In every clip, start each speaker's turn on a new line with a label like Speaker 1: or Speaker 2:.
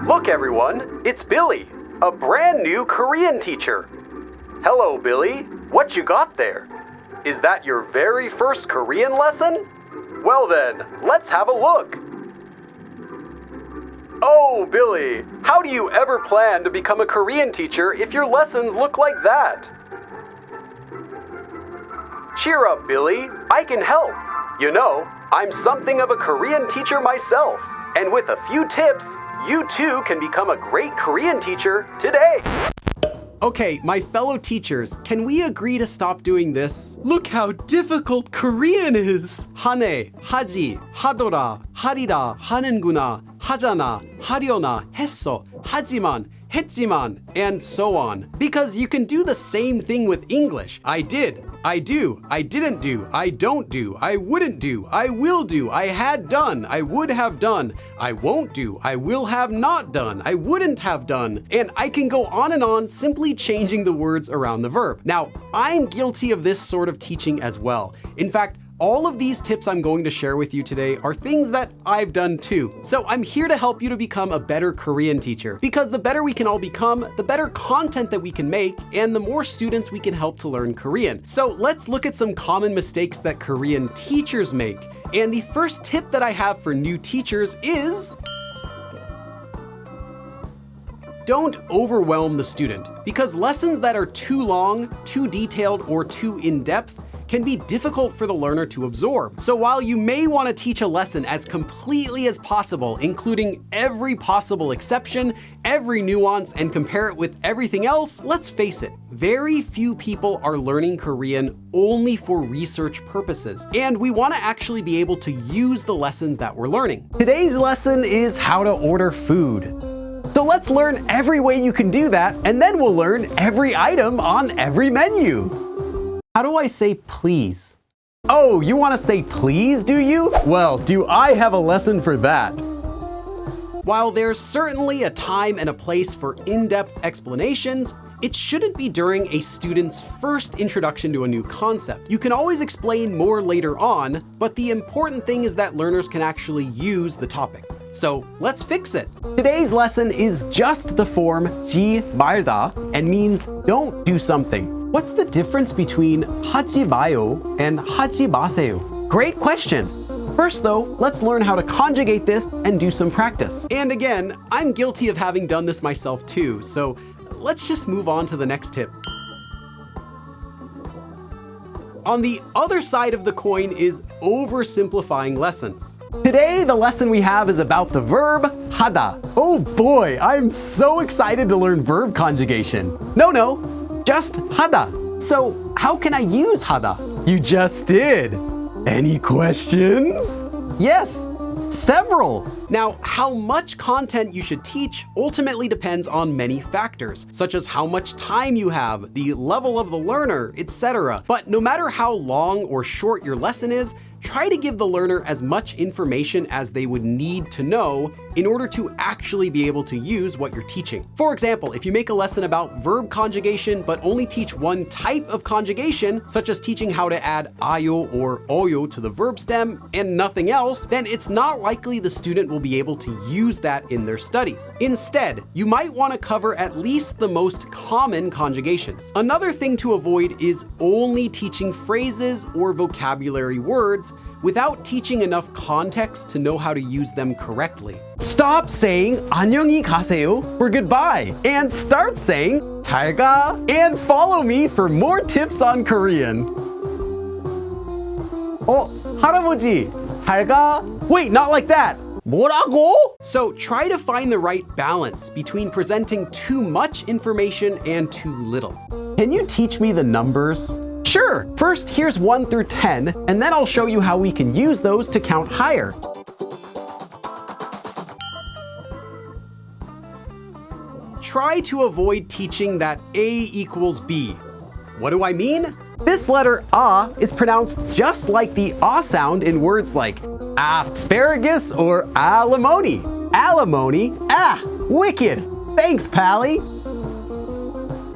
Speaker 1: Look everyone, it's Billy, a brand new Korean teacher. Hello Billy, what you got there? Is that your very first Korean lesson? Well then, let's have a look. Oh Billy, how do you ever plan to become a Korean teacher if your lessons look like that? Cheer up Billy, I can help. You know, I'm something of a Korean teacher myself, and with a few tips, you too can become a great Korean teacher today.
Speaker 2: Okay, my fellow teachers, can we agree to stop doing this? Look how difficult Korean is! 하네, 하지, 하더라, 하리라, 하는구나, 하잖아, 하려나, 했어, 하지만, 했지만, and so on. Because you can do the same thing with English. I did, I do, I didn't do, I don't do, I wouldn't do, I will do, I had done, I would have done, I won't do, I will have not done, I wouldn't have done, and I can go on simply changing the words around the verb. Now, I'm guilty of this sort of teaching as well. In fact, all of these tips I'm going to share with you today are things that I've done too. So I'm here to help you to become a better Korean teacher, because the better we can all become, the better content that we can make, and the more students we can help to learn Korean. So let's look at some common mistakes that Korean teachers make. And the first tip that I have for new teachers is don't overwhelm the student, because lessons that are too long, too detailed, or too in-depth can be difficult for the learner to absorb. So while you may want to teach a lesson as completely as possible, including every possible exception, every nuance, and compare it with everything else, let's face it, very few people are learning Korean only for research purposes, and we want to actually be able to use the lessons that we're learning. Today's lesson is how to order food. So let's learn every way you can do that, and then we'll learn every item on every menu. How do I say please? Oh, you want to say please, do you? Well, do I have a lesson for that. While there's certainly a time and a place for in-depth explanations, it shouldn't be during a student's first introduction to a new concept. You can always explain more later on, but the important thing is that learners can actually use the topic. So let's fix it. Today's lesson is just the form 하지 말다 and means don't do something. What's the difference between 하지 마요 and 하지 마세요? Great question. First though, let's learn how to conjugate this and do some practice. And again, I'm guilty of having done this myself too, so let's just move on to the next tip. On the other side of the coin is oversimplifying lessons. Today, the lesson we have is about the verb 하다. Oh boy, I'm so excited to learn verb conjugation. No, just 하다. So how can I use 하다? You just did. Any questions? Yes, several. Now, how much content you should teach ultimately depends on many factors, such as how much time you have, the level of the learner, etc. But no matter how long or short your lesson is, try to give the learner as much information as they would need to know in order to actually be able to use what you're teaching. For example, if you make a lesson about verb conjugation but only teach one type of conjugation, such as teaching how to add ayo or oyo to the verb stem and nothing else, then it's not likely the student will be able to use that in their studies. Instead, you might want to cover at least the most common conjugations. Another thing to avoid is only teaching phrases or vocabulary words without teaching enough context to know how to use them correctly. Stop saying 안녕히 가세요 for goodbye and start saying 잘 가 and follow me for more tips on Korean. 할아버지, 잘 가. Wait, not like that. 뭐라고? So try to find the right balance between presenting too much information and too little. Can you teach me the numbers? Sure. First, here's 1 through 10, and then I'll show you how we can use those to count higher. Try to avoid teaching that A equals B. What do I mean? This letter A is pronounced just like the A sound in words like asparagus or alimony. Alimony? Ah, wicked. Thanks, Pally.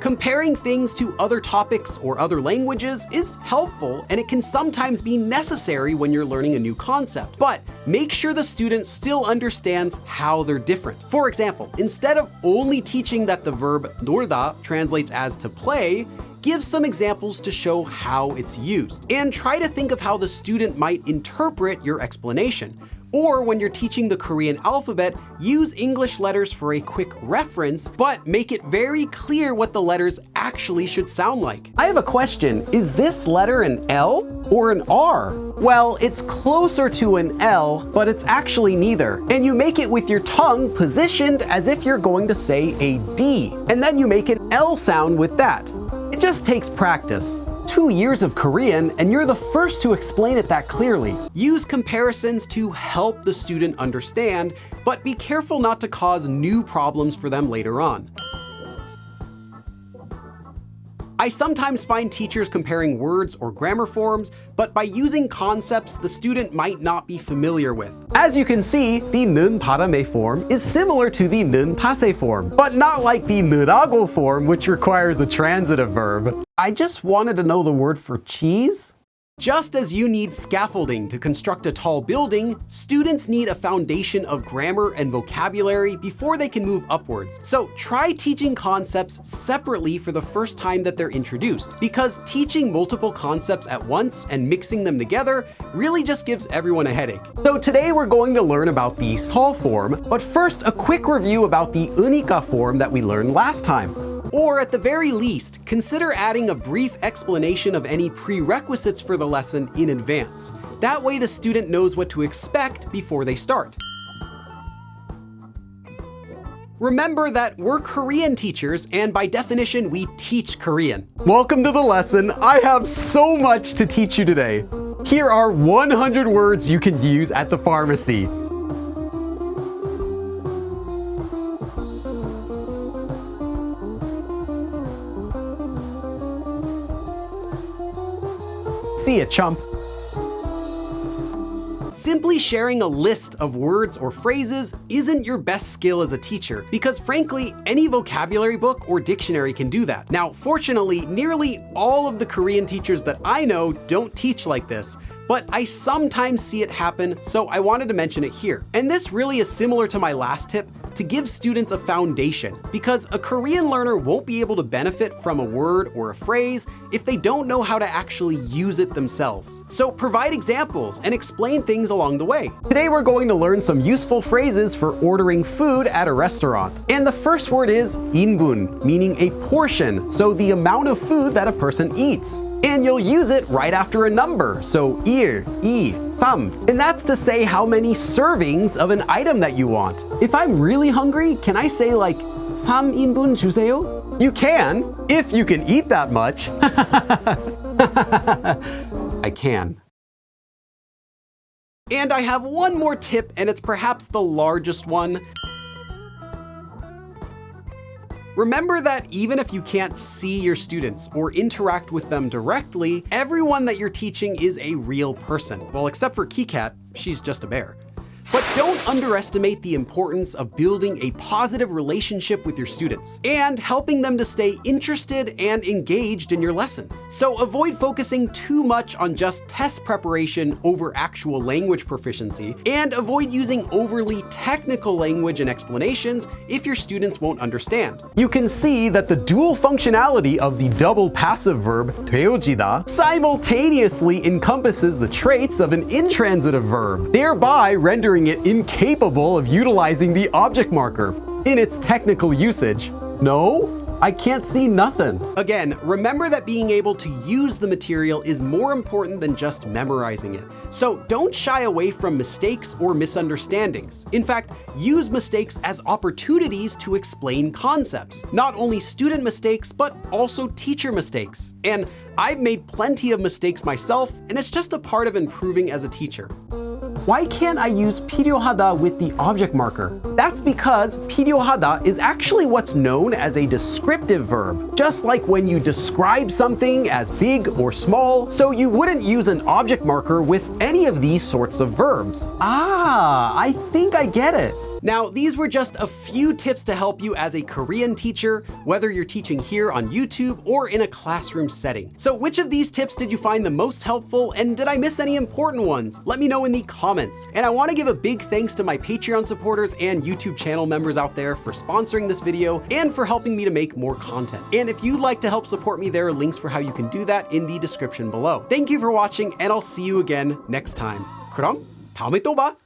Speaker 2: Comparing things to other topics or other languages is helpful, and it can sometimes be necessary when you're learning a new concept, but make sure the student still understands how they're different. For example, instead of only teaching that the verb 놀다 translates as to play, give some examples to show how it's used, and try to think of how the student might interpret your explanation. Or when you're teaching the Korean alphabet, use English letters for a quick reference, but make it very clear what the letters actually should sound like. I have a question. Is this letter an L or an R? Well, it's closer to an L, but it's actually neither. And you make it with your tongue positioned as if you're going to say a D. And then you make an L sound with that. It just takes practice. 2 years of Korean, and you're the first to explain it that clearly. Use comparisons to help the student understand, but be careful not to cause new problems for them later on. I sometimes find teachers comparing words or grammar forms, but by using concepts the student might not be familiar with. As you can see, the 는 바람에 form is similar to the 는 탓에 form, but not like the 느라고 form, which requires a transitive verb. I just wanted to know the word for cheese. Just as you need scaffolding to construct a tall building, students need a foundation of grammar and vocabulary before they can move upwards. So try teaching concepts separately for the first time that they're introduced, because teaching multiple concepts at once and mixing them together really just gives everyone a headache. So today we're going to learn about the 서 form, but first a quick review about the 으니까 form that we learned last time. Or at the very least, consider adding a brief explanation of any prerequisites for the lesson in advance. That way the student knows what to expect before they start. Remember that we're Korean teachers, and by definition, we teach Korean. Welcome to the lesson. I have so much to teach you today. Here are 100 words you can use at the pharmacy. See ya, chump. Simply sharing a list of words or phrases isn't your best skill as a teacher, because frankly, any vocabulary book or dictionary can do that. Now, fortunately, nearly all of the Korean teachers that I know don't teach like this, but I sometimes see it happen, so I wanted to mention it here. And this really is similar to my last tip, to give students a foundation, because a Korean learner won't be able to benefit from a word or a phrase if they don't know how to actually use it themselves. So provide examples and explain things along the way. Today we're going to learn some useful phrases for ordering food at a restaurant. And the first word is 인분, meaning a portion, so the amount of food that a person eats. And you'll use it right after a number, so 1, 2, 3. And that's to say how many servings of an item that you want. If I'm really hungry, can I say like 3인분 주세요? You can, if you can eat that much. I can. And I have one more tip, and it's perhaps the largest one. Remember that even if you can't see your students or interact with them directly, everyone that you're teaching is a real person. Well, except for Kikat, she's just a bear. But don't underestimate the importance of building a positive relationship with your students and helping them to stay interested and engaged in your lessons. So avoid focusing too much on just test preparation over actual language proficiency, and avoid using overly technical language and explanations if your students won't understand. You can see that the dual functionality of the double passive verb 되어지다 simultaneously encompasses the traits of an intransitive verb, thereby rendering it incapable of utilizing the object marker in its technical usage. No? I can't see nothing. Again, remember that being able to use the material is more important than just memorizing it. So don't shy away from mistakes or misunderstandings. In fact, use mistakes as opportunities to explain concepts. Not only student mistakes, but also teacher mistakes. And I've made plenty of mistakes myself, and it's just a part of improving as a teacher. Why can't I use 필요하다 with the object marker? That's because 필요하다 is actually what's known as a descriptive verb, just like when you describe something as big or small, so you wouldn't use an object marker with any of these sorts of verbs. Ah, I think I get it. Now, these were just a few tips to help you as a Korean teacher, whether you're teaching here on YouTube or in a classroom setting. So which of these tips did you find the most helpful, and did I miss any important ones? Let me know in the comments. And I want to give a big thanks to my Patreon supporters and YouTube channel members out there for sponsoring this video and for helping me to make more content. And if you'd like to help support me, there are links for how you can do that in the description below. Thank you for watching, and I'll see you again next time. 그럼 다음에 또 봐!